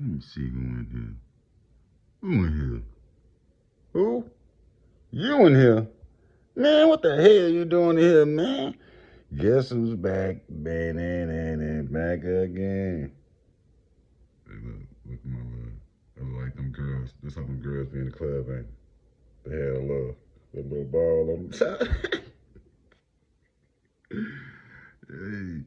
Let me see who in here. Who in here? Who? You in here? Man, what the hell you doing in here, man? Guess who's back? Back again. Hey, look at my love. I like them girls. This how them girls be in the club, ain't they? The hell love. That little ball on the top. Hey,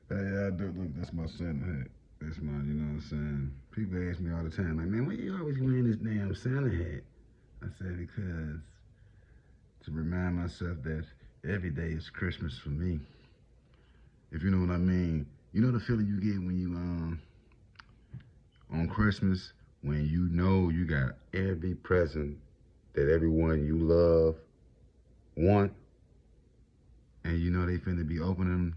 hey, I do. Look, that's my Santa hat. That's my, you know what I'm saying? People ask me all the time, like, man, why you always wearing this damn Santa hat? I said, because to remind myself that every day is Christmas for me. If you know what I mean. You know the feeling you get when you on Christmas, when you know you got every present that everyone you love want, and you know they finna be opening.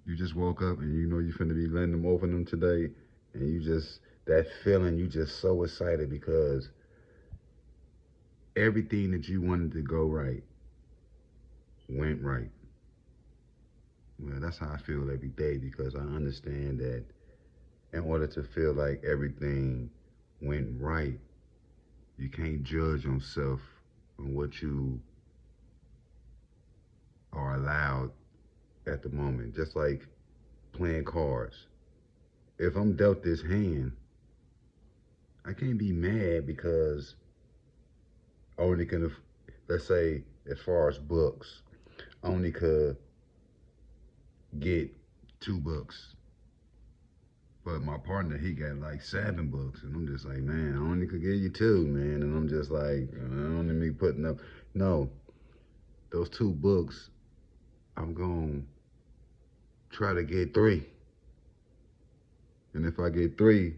You just woke up and you know you finna be letting them open them today, and you just that feeling, you just so excited because everything that you wanted to go right went right. Well, that's how I feel every day because I understand that in order to feel like everything went right, you can't judge yourself on what you are allowed at the moment. Just like playing cards. If I'm dealt this hand, I can't be mad because I only can, let's say, as far as books, I only could get 2 books. But my partner, he got like 7 books. And I'm just like, man, I only could give you 2, man. And I'm just like, I don't need me putting up. No, those 2 books, I'm going to try to get 3. And if I get 3,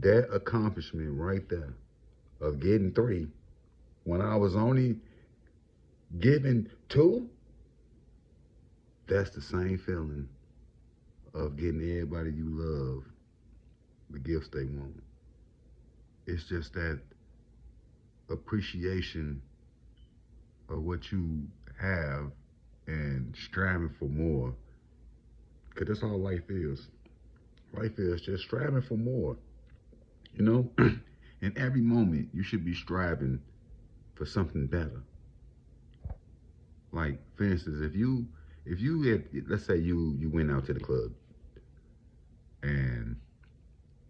that accomplishment right there of getting 3, when I was only given 2, that's the same feeling of getting everybody you love the gifts they want. It's just that appreciation of what you have and striving for more. Because that's all life is. Life is just striving for more. You know, in every moment, you should be striving for something better. Like, for instance, if you had, let's say you went out to the club and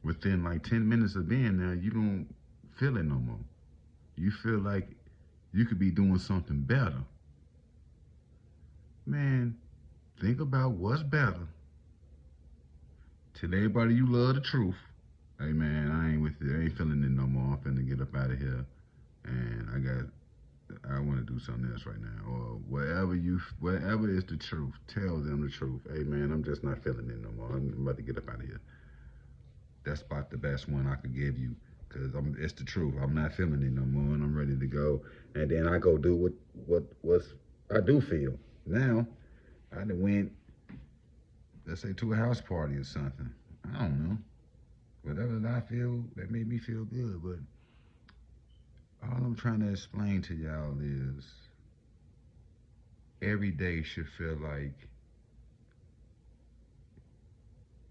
within like 10 minutes of being there, you don't feel it no more. You feel like you could be doing something better. Man, think about what's better. Tell everybody you love the truth. Hey man, I ain't with it. I ain't feeling it no more. I'm finna get up out of here. And I want to do something else right now. Or whatever is the truth. Tell them the truth. Hey man, I'm just not feeling it no more. I'm about to get up out of here. That's about the best one I could give you. Cause it's the truth. I'm not feeling it no more, and I'm ready to go. And then I go do what I do feel. Now I done went, let's say, to a house party or something. I don't know. Whatever that I feel that made me feel good. But all I'm trying to explain to y'all is every day should feel like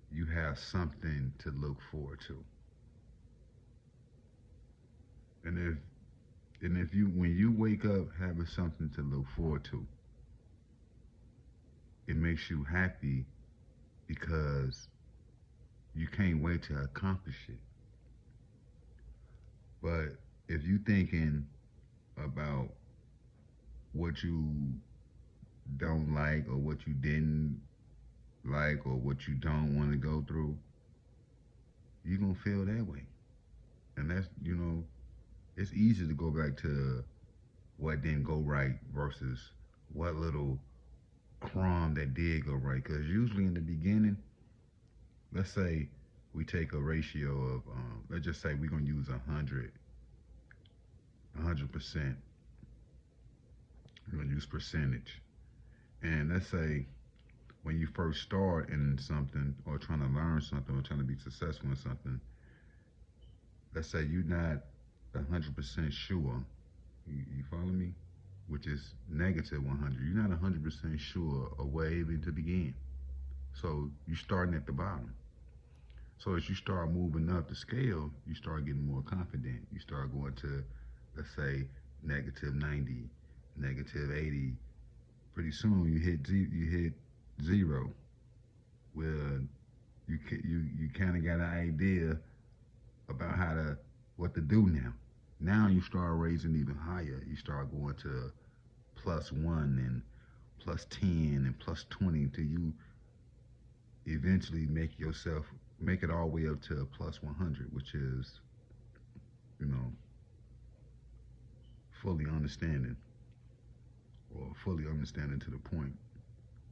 you have something to look forward to. And if you when you wake up having something to look forward to, it makes you happy because you can't wait to accomplish it. But if you thinking about what you don't like or what you didn't like or what you don't want to go through, you're gonna feel that way. And that's, it's easy to go back to what didn't go right versus what little crumb that did go right. Because usually in the beginning, let's say we take a ratio of, let's just say we're gonna use 100%. We're gonna use percentage. And let's say when you first start in something or trying to learn something or trying to be successful in something, let's say you're not 100% sure. You follow me? Which is negative 100. You're not 100% sure of where even to begin. So you're starting at the bottom. So as you start moving up the scale, you start getting more confident. You start going to, let's say, negative 90, negative 80. Pretty soon you hit zero, where you kind of got an idea about what to do now. Now you start raising even higher. You start going to +1 and +10 and +20 till you eventually make it all the way up to +100, which is, you know, fully understanding or fully understanding to the point,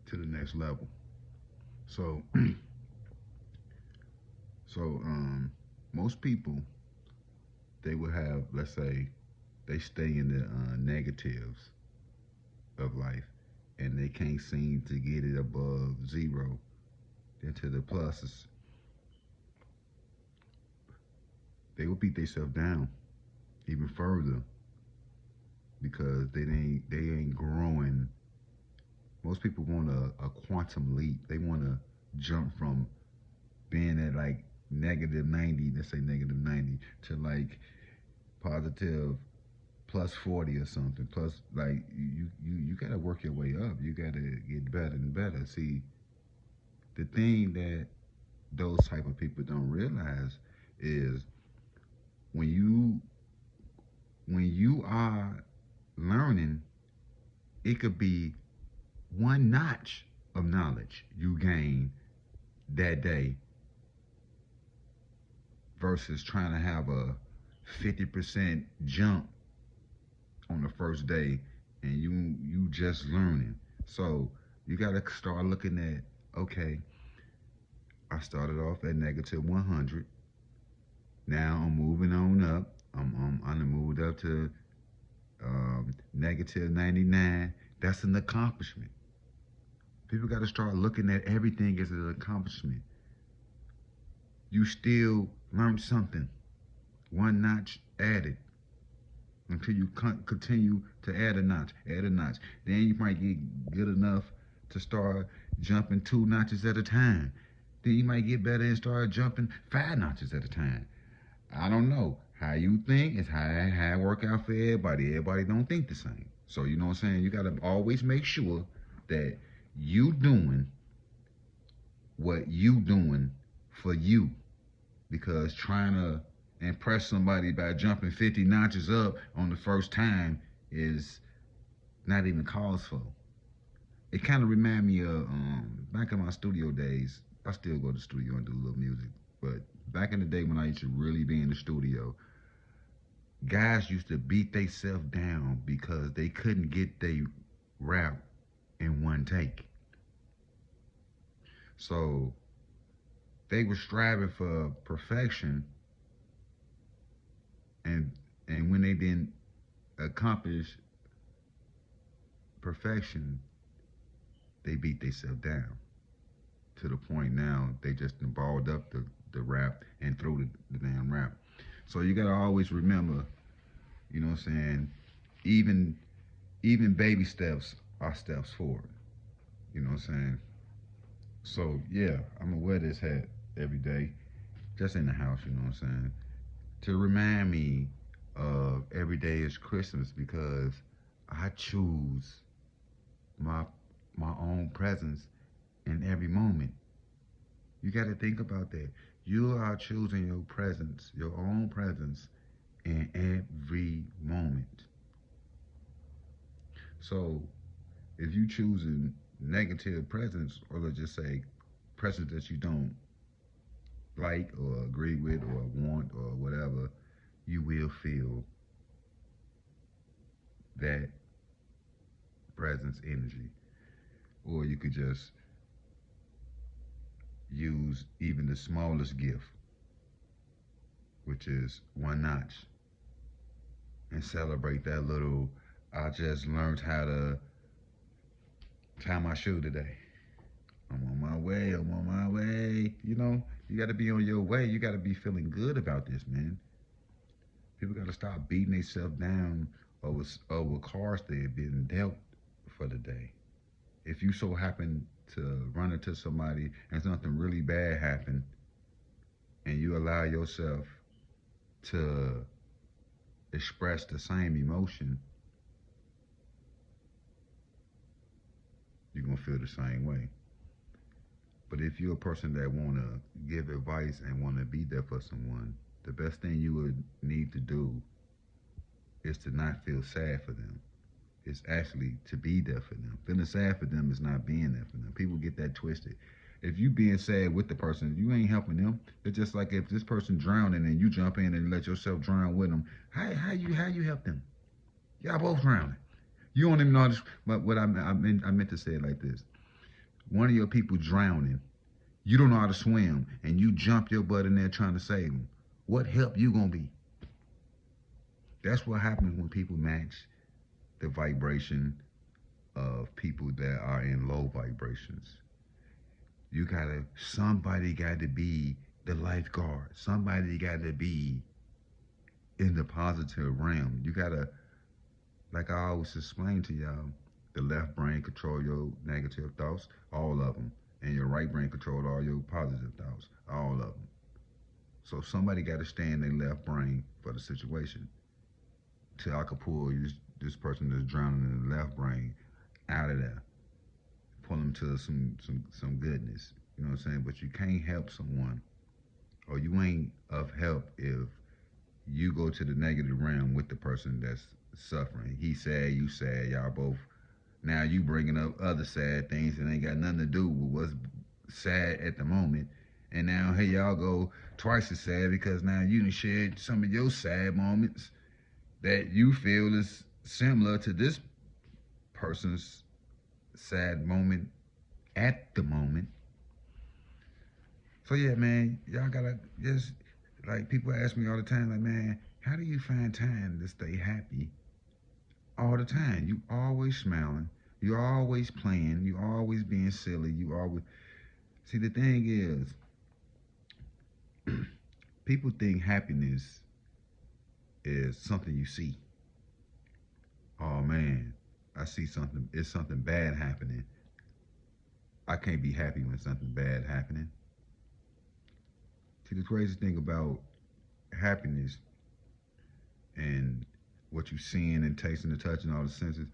to the next level. So, so most people, they will have, let's say, they stay in the negatives of life, and they can't seem to get it above zero. Then to the pluses, they will beat themselves down even further because they ain't growing. Most people want a quantum leap. They want to jump from being at like negative 90, let's say negative 90, to like positive +40 or something. Plus, like you gotta work your way up. You gotta get better and better. See, the thing that those type of people don't realize is when you when you are learning, it could be one notch of knowledge you gain that day versus trying to have a 50% jump on the first day and you just learning. So you got to start looking at, okay, I started off at negative 100. Now I'm moving on up. I'm moved up to negative 99. That's an accomplishment. People got to start looking at everything as an accomplishment. You still learned something, one notch added, until you continue to add a notch, add a notch. Then you might get good enough to start jumping 2 notches at a time. Then you might get better and start jumping 5 notches at a time. I don't know. How you think is how it work out for everybody. Everybody don't think the same. So you know what I'm saying? You gotta always make sure that you doing what you doing for you. Because trying to impress somebody by jumping 50 notches up on the first time is not even cause for. It kind of remind me of back in my studio days. I still go to the studio and do a little music, but back in the day when I used to really be in the studio, guys used to beat themselves down because they couldn't get their rap in one take. So they were striving for perfection, and when they didn't accomplish perfection, they beat themselves down to the point now they just balled up the rap and threw the damn rap. So you gotta always remember, you know what I'm saying, even even baby steps are steps forward. You know what I'm saying? So yeah, I'm gonna wear this hat every day, just in the house, you know what I'm saying? To remind me of every day is Christmas because I choose my my own presence in every moment. You got to think about that. You are choosing your presence, your own presence in every moment. So if you choosing negative presence, or let's just say presence that you don't like or agree with or want or whatever, you will feel that presence energy. Or you could just use even the smallest gift, which is one notch, and celebrate that little, I just learned how to tie my shoe today. I'm on my way. I'm on my way. You know, you got to be on your way. You got to be feeling good about this, man. People got to stop beating themselves down over cards they've been dealt for the day. If you so happen to run into somebody and something really bad happened, you allow yourself to express the same emotion, you're gonna feel the same way. But if you're a person that wanna give advice and wanna be there for someone, the best thing you would need to do is to not feel sad for them. It's actually to be there for them. Feeling sad for them is not being there for them. People get that twisted. If you being sad with the person, you ain't helping them. It's just like if this person drowning and you jump in and let yourself drown with them. How you help them? Y'all both drowning. You don't even know how to. But what I meant to say it like this: one of your people drowning, you don't know how to swim, and you jump your butt in there trying to save them. What help you gonna be? That's what happens when people match the vibration of people that are in low vibrations. Somebody got to be the lifeguard. Somebody got to be in the positive realm. You gotta, like I always explain to y'all, the left brain control your negative thoughts, all of them, and your right brain control all your positive thoughts, all of them. So somebody got to stay in their left brain for the situation. Till I could pull this person that's drowning in the left brain out of there, pull them to some goodness. You know what I'm saying? But you can't help someone, or you ain't of help if you go to the negative realm with the person that's suffering. He sad, you sad, y'all both. Now you bringing up other sad things that ain't got nothing to do with what's sad at the moment. And now here y'all go twice as sad because now you done shared some of your sad moments that you feel is similar to this person's sad moment at the moment. So yeah, man, y'all gotta just, like, people ask me all the time, like, man, how do you find time to stay happy all the time? You always smiling, you always playing, you always being silly, you always. See, the thing is, people think happiness is something you see. Oh man, I see something. It's something bad happening. I can't be happy when something bad happening. See, the crazy thing about happiness and what you're seeing and tasting and touching, all the senses,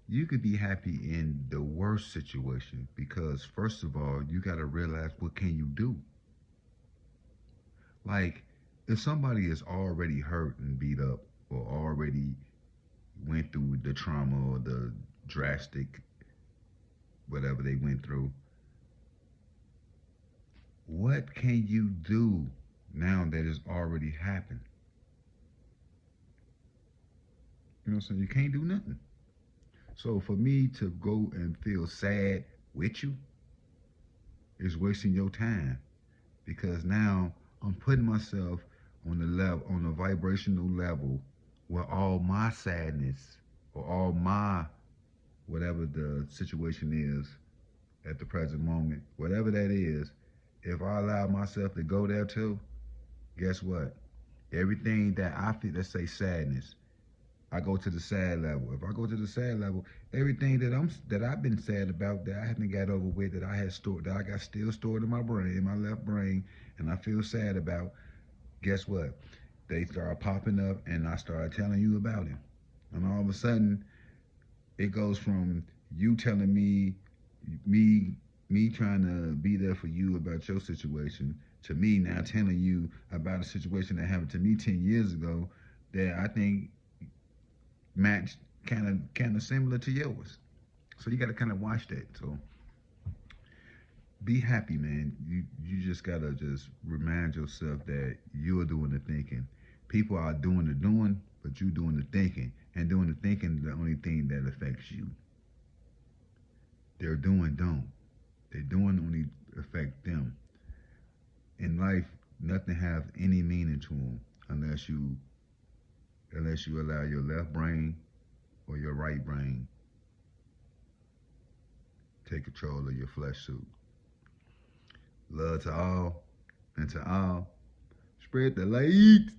you could be happy in the worst situation because first of all, you got to realize what can you do. Like, if somebody is already hurt and beat up or already went through the trauma or the drastic whatever they went through, what can you do now that has already happened? You know what I'm saying? You can't do nothing. So for me to go and feel sad with you is wasting your time because now I'm putting myself on the level, on the vibrational level where all my sadness or all my whatever the situation is at the present moment, whatever that is, if I allow myself to go there too, guess what? Everything that I feel, let's say sadness, I go to the sad level. If I go to the sad level, everything that I've been sad about that I haven't got over with, that I had stored, that I got still stored in my brain, in my left brain, and I feel sad about, guess what? They start popping up, and I start telling you about it. And all of a sudden, it goes from you telling me, me trying to be there for you about your situation, to me now telling you about a situation that happened to me 10 years ago that I think matched kind of similar to yours. So you got to kind of watch that. So be happy, man. You just gotta just remind yourself that you're doing the thinking. People are doing the doing, but you doing the thinking. And doing the thinking is the only thing that affects you. They're doing don't. They're doing only affect them. In life, nothing has any meaning to them unless you allow your left brain or your right brain take control of your flesh suit. Love to all, and to all, spread the light.